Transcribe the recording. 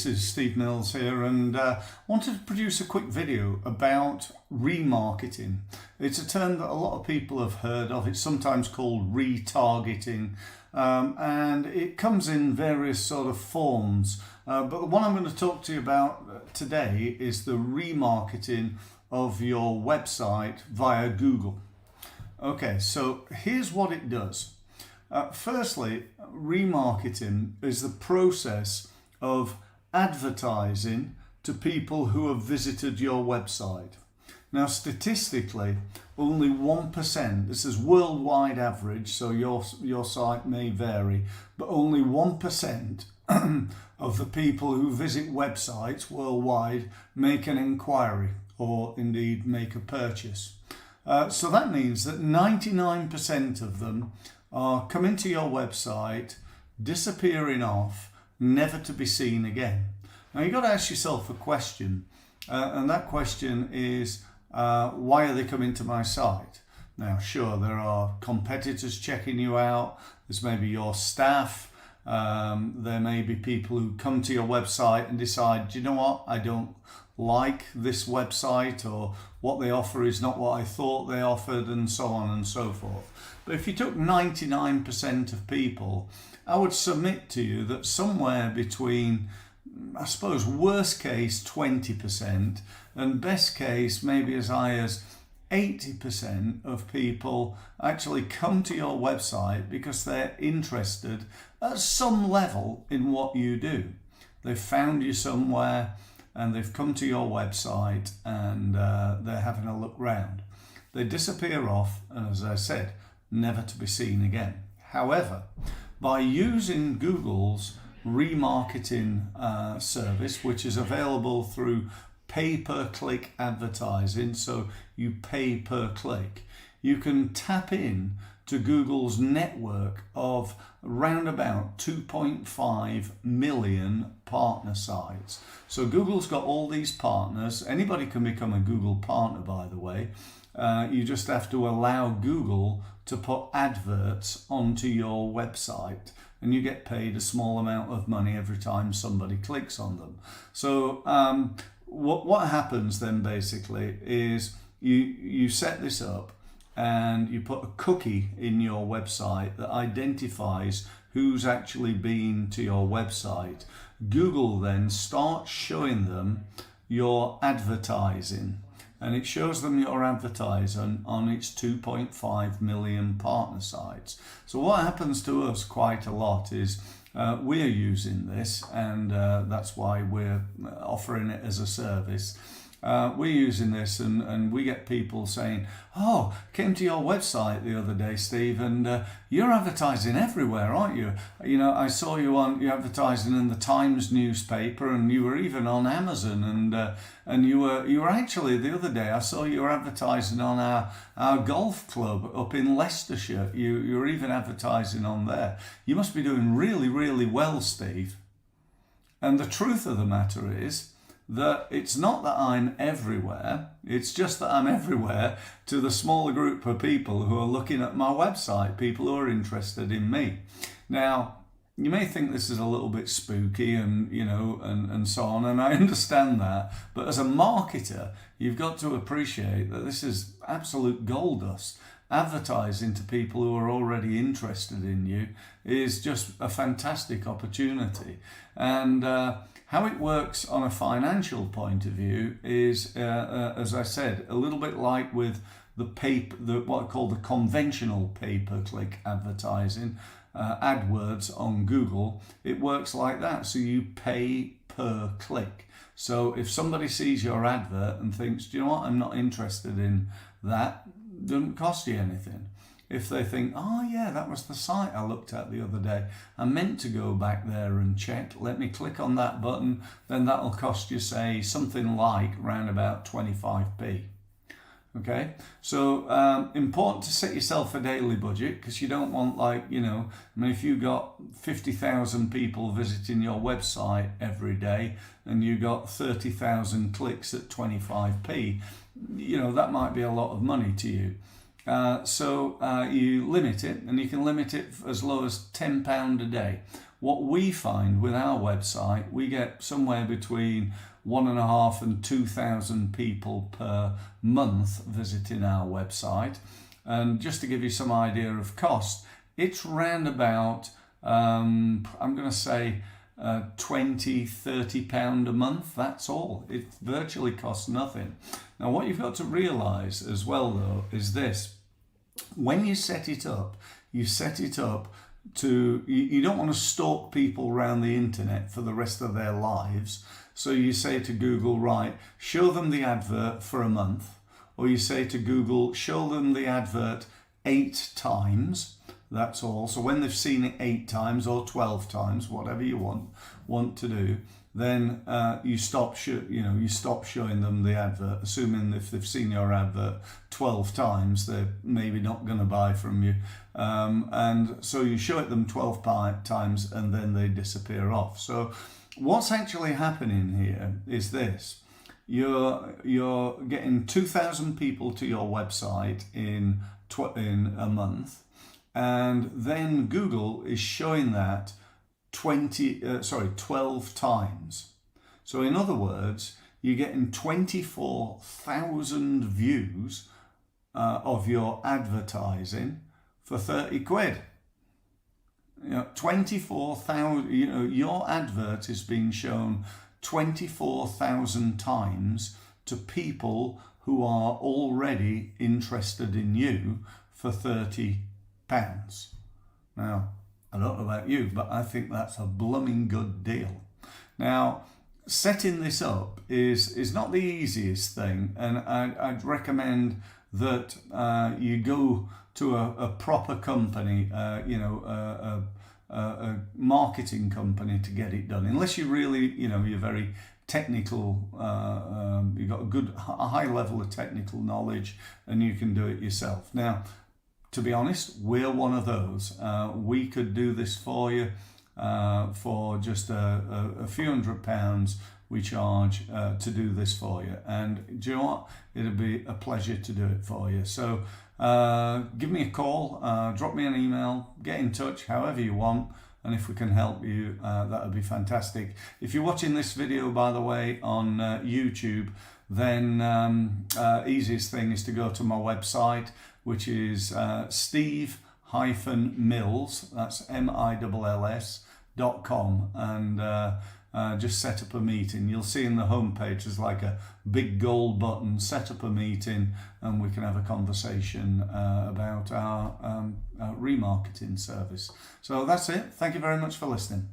this is Steve Mills here, and wanted to produce a quick video about remarketing. It's a term that a lot of people have heard of. It's sometimes called retargeting, and it comes in various sort of forms. But the one I'm going to talk to you about today is the remarketing of your website via Google. Okay, so here's what it does. Firstly, remarketing is the process of advertising to people who have visited your website. Now, statistically, only 1%, this is worldwide average, so your site may vary, but only 1% of the people who visit websites worldwide make an inquiry or indeed make a purchase. So that means that 99% of them are coming to your website, disappearing off, never to be seen again. Now you've got to ask yourself a question, and that question is, why are they coming to my site? Now sure, there are competitors checking you out, there's maybe your staff, there may be people who come to your website and decide, do you know what, I don't like this website, or what they offer is not what I thought they offered, and so on and so forth. But if you took 99% of people, I would submit to you that somewhere between, I suppose, worst case 20% and best case maybe as high as 80% of people actually come to your website because they're interested at some level in what you do. They've found you somewhere and they've come to your website and they're having a look round. They disappear off, and as I said, never to be seen again. However, by using Google's remarketing service, which is available through pay-per-click advertising, so you pay per click, you can tap in to Google's network of round about 2.5 million partner sites. So Google's got all these partners. Anybody can become a Google partner, by the way. You just have to allow Google to put adverts onto your website, and you get paid a small amount of money every time somebody clicks on them. So what happens then basically is you set this up and you put a cookie in your website that identifies who's actually been to your website. Google then starts showing them your advertising, and it shows them your advertising on its 2.5 million partner sites. So what happens to us quite a lot is we're using this, and that's why we're offering it as a service. We're using this, and we get people saying, oh, came to your website the other day, Steve, and you're advertising everywhere, aren't you? You know, I saw you're advertising in the Times newspaper, and you were even on Amazon, and you were actually, the other day I saw you were advertising on our golf club up in Leicestershire. You were even advertising on there. You must be doing really, really well, Steve. And the truth of the matter is that it's not that I'm everywhere, it's just that I'm everywhere to the smaller group of people who are looking at my website, people who are interested in me. Now, you may think this is a little bit spooky and, you know, and so on, and I understand that, but as a marketer, you've got to appreciate that this is absolute gold dust. Advertising to people who are already interested in you is just a fantastic opportunity. And how it works on a financial point of view is, as I said, a little bit like with what I call the conventional pay-per-click advertising, AdWords on Google. It works like that. So you pay per click. So if somebody sees your advert and thinks, do you know what, I'm not interested in that, it doesn't cost you anything. If they think, oh yeah, that was the site I looked at the other day, I meant to go back there and check, let me click on that button, then that'll cost you, say, something like around about 25p. Okay, so important to set yourself a daily budget, because you don't want, like, you know, I mean, if you got 50,000 people visiting your website every day and you got 30,000 clicks at 25p, you know, that might be a lot of money to you. So you limit it, and you can limit it as low as £10 a day. what we find with our website, we get somewhere between 1,500 and 2,000 people per month visiting our website. And just to give you some idea of cost, it's round about, I'm going to say, 20, 30 pound a month. That's all. It virtually costs nothing. Now, what you've got to realize as well, though, is this: when you set it up to, you don't want to stalk people around the internet for the rest of their lives. So you say to Google, right, show them the advert for a month, or you say to Google, show them the advert 8 times. That's all. So when they've seen it 8 times or 12 times, whatever you want to do, then you stop showing them the advert, assuming if they've seen your advert 12 times, they're maybe not going to buy from you. And so you show it them 12 times and then they disappear off. So what's actually happening here is this: you're getting 2,000 people to your website in a month. And then Google is showing that 12 times. So in other words, you're getting 24,000 views of your advertising for 30 quid. 24,000, your advert is being shown 24,000 times to people who are already interested in you for 30 pounds. Now, I don't know about you, but I think that's a blooming good deal. Now, setting this up is not the easiest thing, and I'd recommend that you go to a proper company, a marketing company to get it done. Unless you really, you're very technical, you've got a high level of technical knowledge, and you can do it yourself. Now, to be honest, we're one of those. We could do this for you for just a few £100. We charge to do this for you, and do you know what? It'll be a pleasure to do it for you. So give me a call, drop me an email, get in touch however you want, and if we can help you, that would be fantastic. If you're watching this video, by the way, on YouTube, then easiest thing is to go to my website, which is steve-mills, that's mills.com, and just set up a meeting. You'll see in the homepage there's like a big gold button, set up a meeting, and we can have a conversation about our remarketing service. So that's it. Thank you very much for listening.